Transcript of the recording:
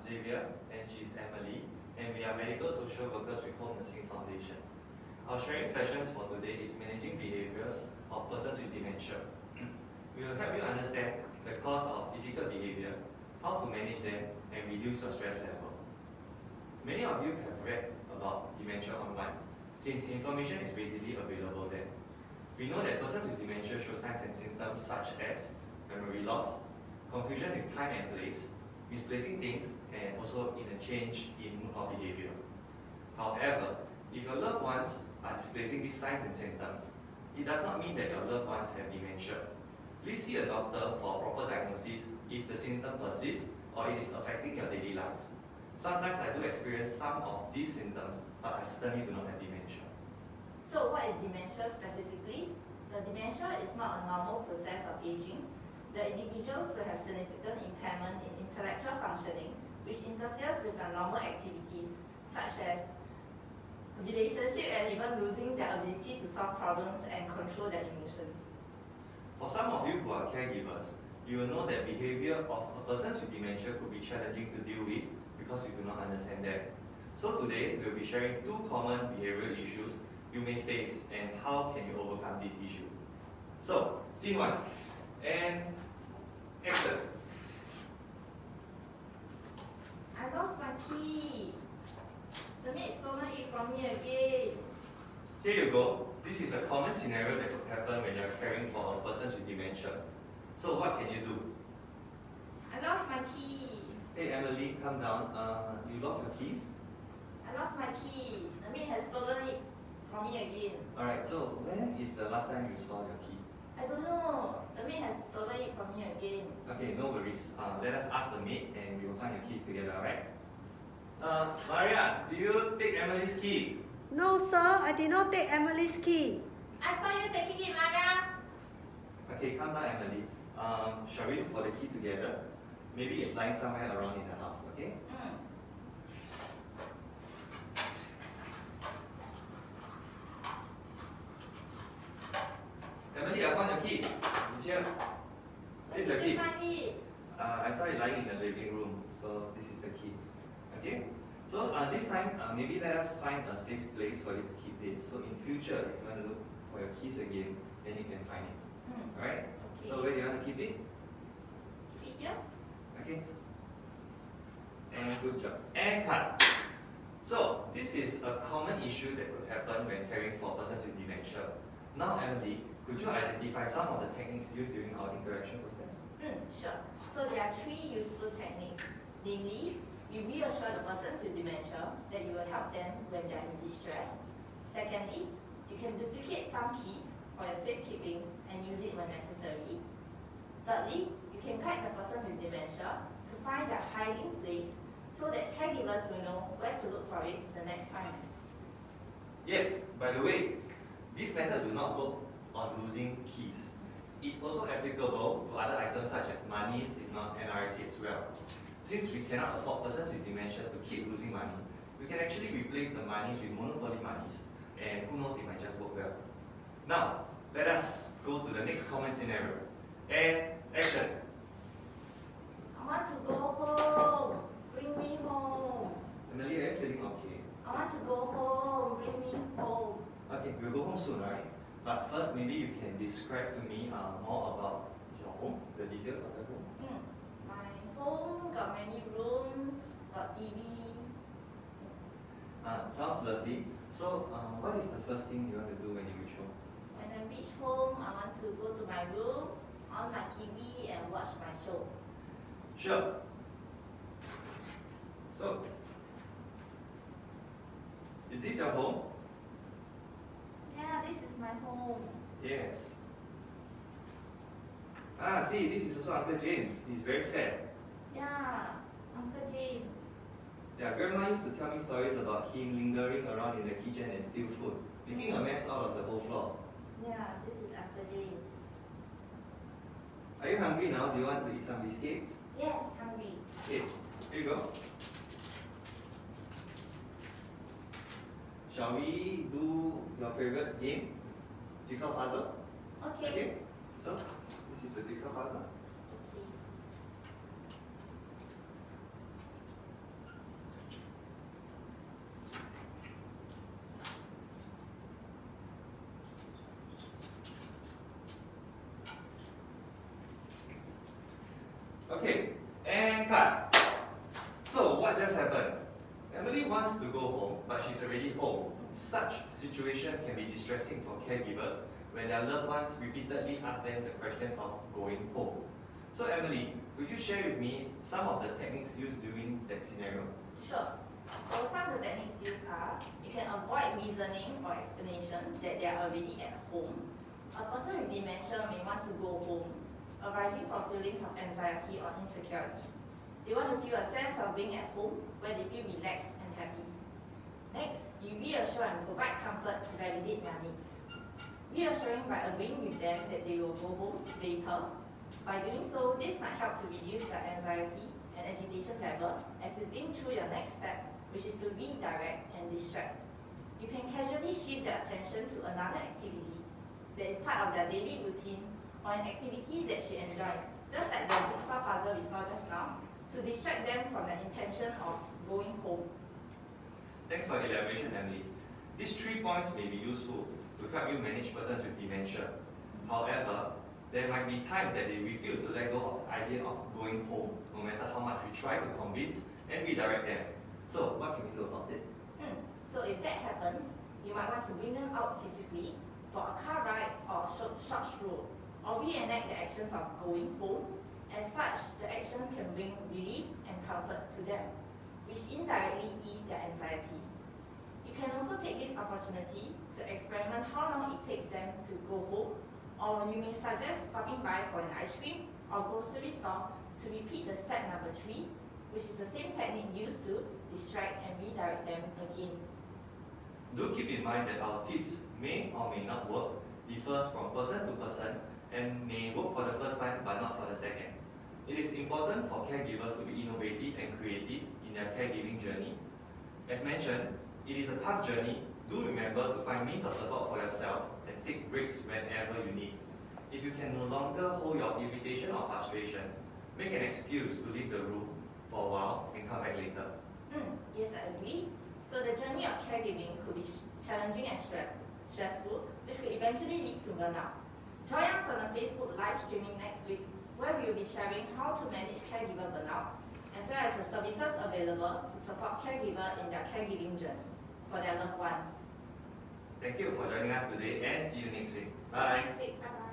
Xavier, and she's Emily, and we are medical social workers with Home Nursing Foundation. Our sharing sessions for today is managing behaviors of persons with dementia. We will help you understand the cause of difficult behavior, how to manage them, and reduce your stress level. Many of you have read about dementia online, since information is readily available there. We know that persons with dementia show signs and symptoms such as memory loss, confusion with time and place, misplacing things, and also in a change in mood or behavior. However, if your loved ones are displaying these signs and symptoms, it does not mean that your loved ones have dementia. Please see a doctor for a proper diagnosis if the symptom persists or it is affecting your daily life. Sometimes I do experience some of these symptoms, but I certainly do not have dementia. So what is dementia specifically? So dementia is not a normal process of aging. The individuals will have significant impairment in intellectual functioning, which interferes with their normal activities, such as relationship and even losing their ability to solve problems and control their emotions. For some of you who are caregivers, you will know that behavior of persons with dementia could be challenging to deal with because you do not understand them. So today, we'll be sharing two common behavioral issues you may face and how can you overcome this issue. So, scene one, and action. I lost my key. The maid stolen it from me again. Here you go. This is a common scenario that could happen when you're caring for a person with dementia. So what can you do? I lost my key. Hey Emily, come down. You lost your keys? I lost my key. The maid has stolen it from me again. Alright, so when is the last time you saw your key? I don't know. The maid has stolen it from me again. Okay, no worries. Let us ask the maid and we will find your keys together, alright? Maria, do you take Emily's key? No, sir, I did not take Emily's key. I saw you taking it, Maria. Okay, calm down, Emily. Shall we look for the key together? Maybe it's lying somewhere around in the house, okay? Emily, I found your key. It's here. This is your key. Where did you find it? I saw it lying in the living room, so this is the key. Okay? So this time, maybe let us find a safe place for you to keep this. So in future, if you want to look for your keys again, then you can find it. Alright? Okay. So where do you want to keep it? Keep it here? Okay. And good job. And cut. So this is a common issue that could happen when caring for persons with dementia. Now, Emily, could you identify some of the techniques used during our interaction process? Sure. So there are three useful techniques. Namely, you reassure the persons with dementia that you will help them when they are in distress. Secondly, you can duplicate some keys for your safekeeping and use it when necessary. Thirdly, you can guide the person with dementia to find their hiding place so that caregivers will know where to look for it the next time. Yes, by the way, this method do not work on losing keys. It's also applicable to other items such as monies, if not NRIC as well. Since we cannot afford persons with dementia to keep losing money, we can actually replace the monies with monopoly monies, and who knows, it might just work well. Now, let us go to the next common scenario. And action. I want to go home. Bring me home. Emily, are you feeling okay? I want to go home. Bring me home. Okay, we'll go home soon, right? But first, maybe you can describe to me more about your home, the details of the home. My home got many rooms, got TV. Sounds lovely. So, what is the first thing you want to do when you reach home? When I reach home, I want to go to my room, on my TV, and watch my show. Sure. So, is this your home? Yeah, this is my home. Yes. See, this is also Uncle James. He's very fat. Yeah, Uncle James. Yeah, Grandma used to tell me stories about him lingering around in the kitchen and steal food, making a mess out of the whole floor. Yeah, this is Uncle James. Are you hungry now? Do you want to eat some biscuits? Yes, hungry. Okay, here you go. Shall we do your favorite game? Jigsaw puzzle? Okay. So, this is the jigsaw puzzle. Okay. Okay, and cut. So what just happened? Emily wants to go home, but she's already home. Such situation can be distressing for caregivers when their loved ones repeatedly ask them the questions of going home. So Emily, could you share with me some of the techniques used during that scenario? Sure. So some of the techniques used are, you can avoid reasoning or explanation that they are already at home. A person with dementia may want to go home, arising from feelings of anxiety or insecurity. They want to feel a sense of being at home where they feel relaxed and happy. Next, you reassure and provide comfort to validate their needs. Reassuring by agreeing with them that they will go home later. By doing so, this might help to reduce their anxiety and agitation level as you think through your next step, which is to redirect and distract. You can casually shift their attention to another activity that is part of their daily routine or an activity that she enjoys, just like the jigsaw puzzle we saw just now, to distract them from the intention of going home. Thanks for the elaboration, Emily. These 3 points may be useful to help you manage persons with dementia. However, there might be times that they refuse to let go of the idea of going home, no matter how much we try to convince and redirect them. So, what can we do about it? So if that happens, you might want to bring them out physically for a car ride or a short stroll, or reenact the actions of going home. As such, the actions can bring relief and comfort to them, which indirectly ease their anxiety. You can also take this opportunity to experiment how long it takes them to go home, or you may suggest stopping by for an ice cream or grocery store to repeat the step number 3, which is the same technique used to distract and redirect them again. Do keep in mind that our tips may or may not work, differs from person to person, and may work for the first time but not for the second. It is important for caregivers to be innovative and creative in their caregiving journey. As mentioned, it is a tough journey. Do remember to find means of support for yourself and take breaks whenever you need. If you can no longer hold your irritation or frustration, make an excuse to leave the room for a while and come back later. Yes, I agree. So the journey of caregiving could be challenging and stressful, which could eventually lead to burnout. Join us on a Facebook live streaming next week, where we will be sharing how to manage caregiver burnout, as well as the services available to support caregiver in their caregiving journey for their loved ones. Thank you for joining us today and see you next week. See you next week. Bye-bye.